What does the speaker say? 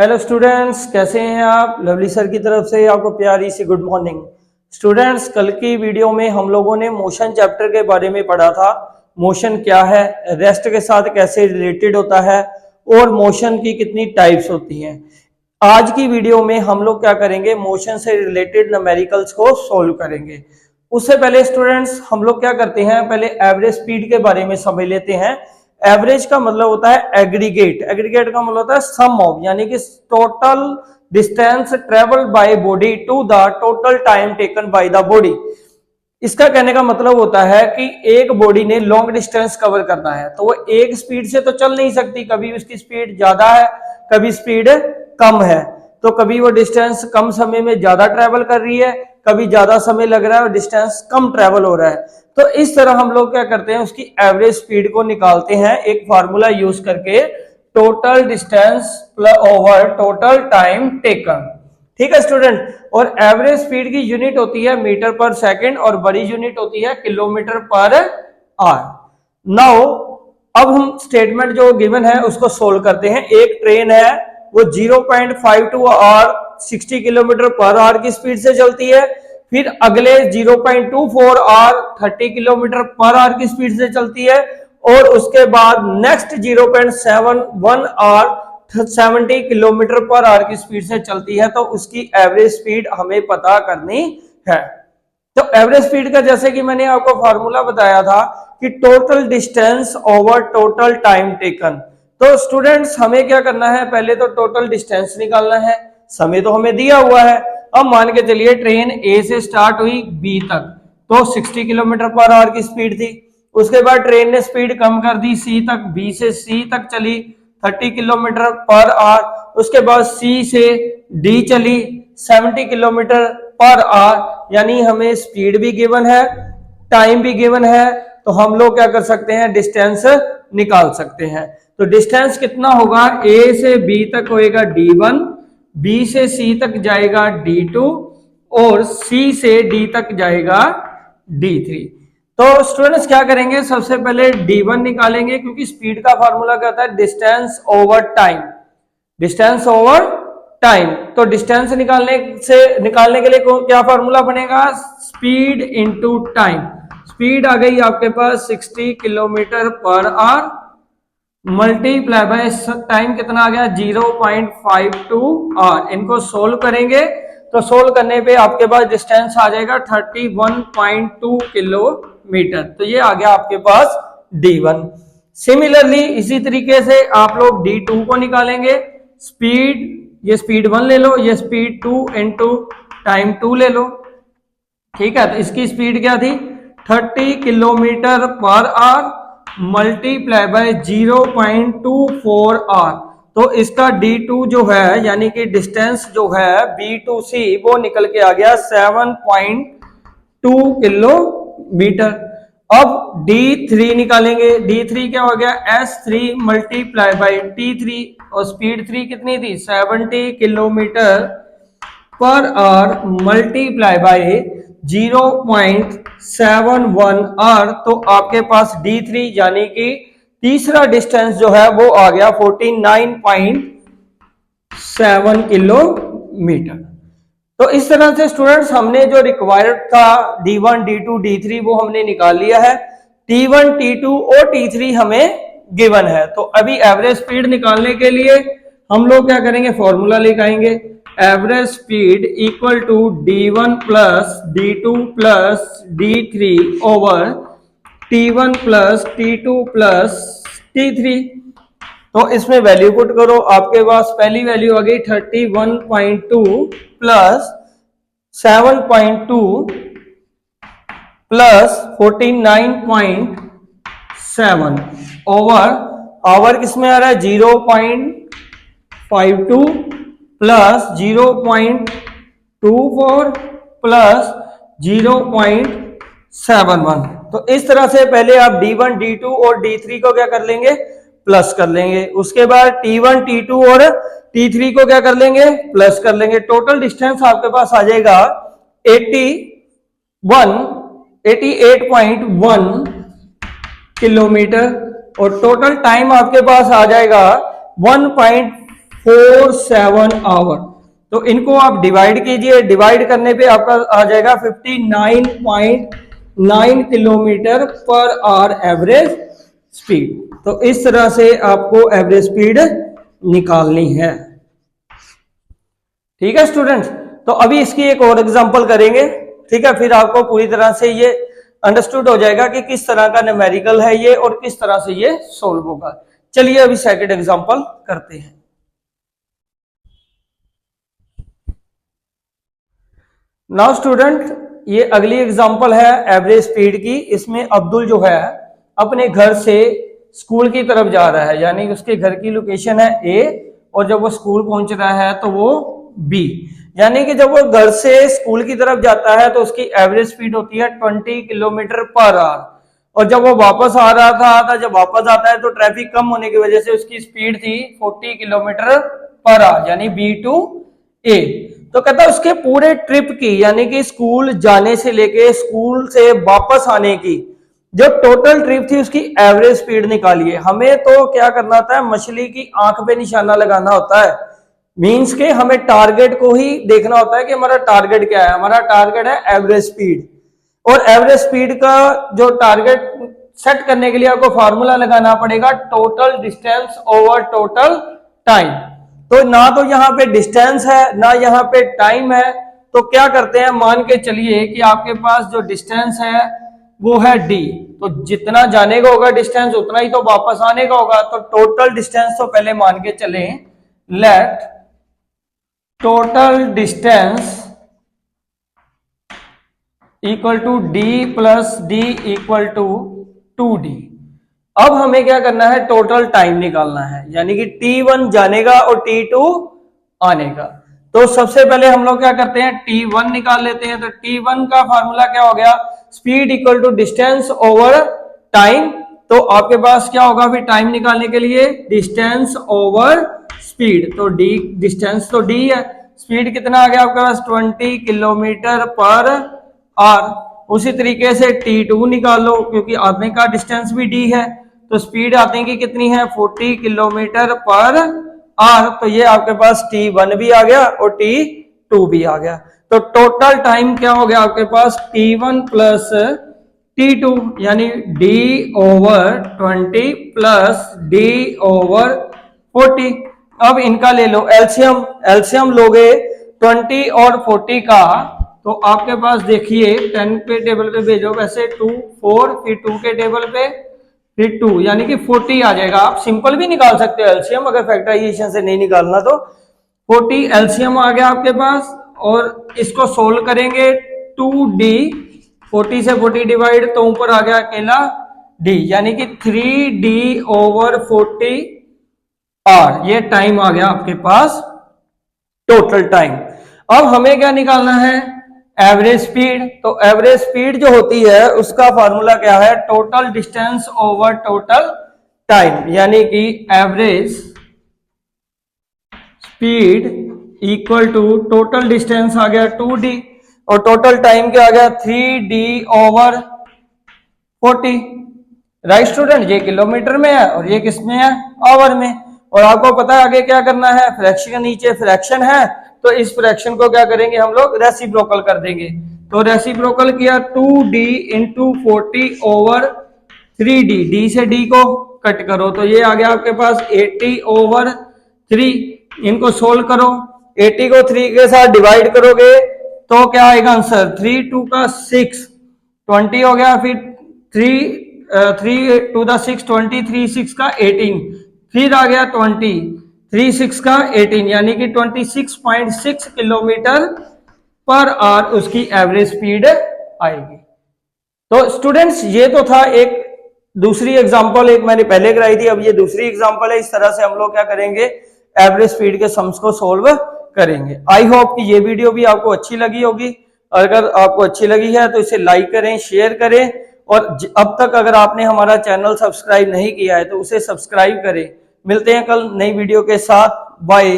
Hello students, कैसे हैं आप। लवली सर की तरफ से आपको प्यारी सी गुड मॉर्निंग। स्टूडेंट्स, कल की वीडियो में हम लोगों ने मोशन चैप्टर के बारे में पढ़ा था। मोशन क्या है, रेस्ट के साथ कैसे रिलेटेड होता है और मोशन की कितनी टाइप्स होती हैं। आज की वीडियो में हम लोग क्या करेंगे, मोशन से रिलेटेड न्यूमेरिकल्स को सोल्व करेंगे। उससे पहले स्टूडेंट्स हम लोग क्या करते हैं, पहले एवरेज स्पीड के बारे में समझ लेते हैं। एवरेज का मतलब होता है एग्रीगेट, एग्रीगेट का मतलब होता है सम ऑफ, यानी कि total distance travelled by body to the total time taken by the body. इसका कहने का मतलब होता है कि एक बॉडी ने लॉन्ग डिस्टेंस कवर करना है तो वो एक स्पीड से तो चल नहीं सकती, कभी उसकी स्पीड ज्यादा है कभी स्पीड कम है। तो कभी वो डिस्टेंस कम समय में ज्यादा ट्रेवल कर रही है, कभी ज्यादा समय लग रहा है और डिस्टेंस कम ट्रेवल हो रहा है। तो इस तरह हम लोग क्या करते हैं, उसकी एवरेज स्पीड को निकालते हैं एक फार्मूला यूज करके, total distance over total time taken. ठीक है स्टूडेंट। और एवरेज स्पीड की यूनिट होती है मीटर पर सेकंड और बड़ी यूनिट होती है किलोमीटर पर आवर। नाउ अब हम स्टेटमेंट जो गिवन है उसको सोल्व करते हैं। एक ट्रेन है वो 0.52 और 60 किलोमीटर पर आवर की स्पीड से चलती है, फिर अगले 0.24 और 30 किलोमीटर पर आवर की स्पीड से चलती है, और उसके बाद नेक्स्ट 0.71 और 70 किलोमीटर पर आवर की स्पीड से चलती है। तो उसकी एवरेज स्पीड हमें पता करनी है। तो एवरेज स्पीड का जैसे कि मैंने आपको फार्मूला बताया था कि total distance over total time taken. तो स्टूडेंट्स हमें क्या करना है, पहले तो टोटल डिस्टेंस निकालना है। समय तो हमें दिया हुआ है। अब मान के चलिए ट्रेन ए से स्टार्ट हुई बी तक, तो 60 किलोमीटर पर आवर की स्पीड थी। उसके बाद ट्रेन ने स्पीड कम कर दी सी तक, बी से सी तक चली 30 किलोमीटर पर आवर। उसके बाद सी से डी चली 70 किलोमीटर पर आवर, यानी हमें स्पीड भी गिवन है, टाइम भी गिवन है। तो हम लोग क्या कर सकते हैं, डिस्टेंस निकाल सकते हैं। तो डिस्टेंस कितना होगा, ए से बी तक होएगा D1, बी से सी तक जाएगा D2 और सी से डी तक जाएगा D3। तो स्टूडेंट्स क्या करेंगे, सबसे पहले D1 निकालेंगे, क्योंकि स्पीड का फॉर्मूला क्या होता है, distance over time, distance over time. तो डिस्टेंस निकालने के लिए क्या फॉर्मूला बनेगा, स्पीड इंटू टाइम। स्पीड आ गई आपके पास 60 kilometre per hour multiply by time कितना आ गया 0.52 आवर। इनको सोल्व करेंगे तो सोल्व करने पे आपके पास डिस्टेंस आ जाएगा 31.2 किलोमीटर। तो ये आ गया आपके पास D1। सिमिलरली इसी तरीके से आप लोग D2 को निकालेंगे। स्पीड, ये स्पीड 1 ले लो, ये स्पीड 2 इंटू टाइम 2 ले लो। ठीक है, तो इसकी स्पीड क्या थी 30 kilometre per hour multiply by 0.24 our. तो इसका D2 जो है, यानी कि डिस्टेंस जो है B2C, वो निकल के आ गया 7.2 किलोमीटर। अब D3 निकालेंगे। D3 क्या हो गया, S3 मल्टीप्लाई बाय T3, और स्पीड 3 कितनी थी 70 kilometre per hour multiply by 0.71 our. तो आपके पास D3 यानी कि तीसरा डिस्टेंस जो है वो आ गया 49.7 किलोमीटर। तो इस तरह से स्टूडेंट्स हमने जो रिक्वायर्ड था D1, D2, D3 वो हमने निकाल लिया है। T1, T2 और T3 हमें गिवन है। तो अभी एवरेज स्पीड निकालने के लिए हम लोग क्या करेंगे, फॉर्मूला लिखाएंगे। Average speed equal to D1 plus D2 plus D3 over T1 plus T2 plus T3। तो इसमें वैल्यू पुट करो, आपके पास पहली वैल्यू आ गई 31.2 प्लस 7.2 प्लस 49.7 ओवर आवर किसमें आ रहा है 0.52 प्लस 0.24 प्लस 0.71। तो इस तरह से पहले आप D1, D2 और D3 को क्या कर लेंगे, प्लस कर लेंगे। उसके बाद T1, T2 और T3 को क्या कर लेंगे, प्लस कर लेंगे। टोटल डिस्टेंस आपके पास आ जाएगा 88.1 किलोमीटर, और टोटल टाइम आपके पास आ जाएगा 47 आवर। तो इनको आप डिवाइड कीजिए, डिवाइड करने पे आपका आ जाएगा 59.9 kilometre per hour average speed. तो इस तरह से आपको एवरेज स्पीड निकालनी है। ठीक है स्टूडेंट्स, तो अभी इसकी एक और एग्जांपल करेंगे। ठीक है, फिर आपको पूरी तरह से ये अंडरस्टूड हो जाएगा कि किस तरह का न्यूमेरिकल है ये और किस तरह से ये सोल्व होगा। चलिए अभी सेकंड एग्जांपल करते हैं। नाउ स्टूडेंट, ये अगली एग्जांपल है एवरेज स्पीड की। इसमें अब्दुल जो है अपने घर से स्कूल की तरफ जा रहा है, यानी उसके घर की लोकेशन है ए और जब वो स्कूल पहुंच रहा है तो वो बी। यानी कि जब वो घर से स्कूल की तरफ जाता है तो उसकी एवरेज स्पीड होती है 20 किलोमीटर पर आवर। और जब वो वापस आ रहा था जब वापस आता है तो ट्रैफिक कम होने की वजह से उसकी स्पीड थी 40 किलोमीटर पर आवर, यानी बी टू ए। तो कहता है उसके पूरे ट्रिप की, यानी कि स्कूल जाने से लेके स्कूल से वापस आने की जो टोटल ट्रिप थी उसकी एवरेज स्पीड निकालिए। हमें तो क्या करना होता है, मछली की आंख पे निशाना लगाना होता है। मींस के हमें टारगेट को ही देखना होता है कि हमारा टारगेट क्या है। हमारा टारगेट है एवरेज स्पीड, और एवरेज स्पीड का जो टारगेट सेट करने के लिए आपको फॉर्मूला लगाना पड़ेगा total distance over total time. तो ना तो यहाँ पे डिस्टेंस है ना यहाँ पे टाइम है, तो क्या करते हैं, मान के चलिए कि आपके पास जो डिस्टेंस है वो है डी। तो जितना जाने का होगा डिस्टेंस उतना ही तो वापस आने का होगा। तो टोटल डिस्टेंस तो पहले मान के चले, let total distance equal to D plus D equal to 2d। अब हमें क्या करना है, टोटल टाइम निकालना है, यानी कि t1 जाने का और t2 आने का। तो सबसे पहले हम लोग क्या करते हैं, t1 निकाल लेते हैं। तो t1 का फार्मूला क्या हो गया, speed equal to distance over time. तो आपके पास क्या होगा फिर टाइम निकालने के लिए, डिस्टेंस ओवर स्पीड। तो d डिस्टेंस तो d है, स्पीड कितना आ गया आपके पास 20 किलोमीटर पर आवर। उसी तरीके से t2 निकाल लो, क्योंकि आने का डिस्टेंस भी d है। तो स्पीड आने की कितनी है 40 किलोमीटर पर आवर। तो ये आपके पास t1 भी आ गया और t2 भी आ गया। तो टोटल टाइम क्या हो गया आपके पास, t1 प्लस t2, यानी d over 20 plus d over 40। अब इनका ले लो एलसीएम। एलसीएम लोगे 20 और 40 का, तो आपके पास देखिए 10 पे टेबल पे भेजो, वैसे 2 4 फिर 2 के टेबल पे फिर 2, यानी कि 40 आ जाएगा। आप सिंपल भी निकाल सकते हो एलसीएम, अगर फैक्टराइजेशन से नहीं निकालना तो 40 एलसीएम आ गया आपके पास। और इसको सोल्व करेंगे 2d, 40 से 40 डिवाइड, तो ऊपर आ गया अकेला d, यानी कि 3d ओवर 40 आर। ये टाइम आ गया आपके पास टोटल टाइम। अब हमें क्या निकालना है, एवरेज स्पीड। तो एवरेज स्पीड जो होती है उसका फॉर्मूला क्या है, total distance over total time, यानी कि average speed equal to total distance आ गया 2d और टोटल टाइम क्या आ गया 3d ओवर 40। राइट स्टूडेंट, ये किलोमीटर में है और ये किस में है, आवर में। और आपको पता है आगे क्या करना है, फ्रैक्शन के नीचे फ्रैक्शन है, तो इस फ्रैक्शन को क्या करेंगे हम लोग, रेसिप्रोकल कर देंगे। तो रेसिप्रोकल किया 2d into 40 over 3d, d से d को कट करो तो ये आ गया आपके पास 80 ओवर 3। इनको सोल्व करो, 80 को 3 के साथ डिवाइड करोगे तो क्या आएगा आंसर, 3 2 का 6 20 हो गया, फिर 3 टू द 6 20, 3 6 का 18, फिर आ गया 20, 3 6 का 18, यानी कि 26.6 किलोमीटर पर आवर उसकी एवरेज स्पीड आएगी। तो स्टूडेंट्स ये तो था एक दूसरी एग्जांपल, एक मैंने पहले कराई थी, अब ये दूसरी एग्जांपल है। इस तरह से हम लोग क्या करेंगे, एवरेज स्पीड के सम्स को सोल्व करेंगे। आई होप कि ये वीडियो भी आपको अच्छी लगी होगी। अगर आपको अच्छी लगी है तो इसे लाइक करें, शेयर करें, और अब तक अगर आपने हमारा चैनल सब्सक्राइब नहीं किया है तो उसे सब्सक्राइब करें। मिलते हैं कल नई वीडियो के साथ, बाय।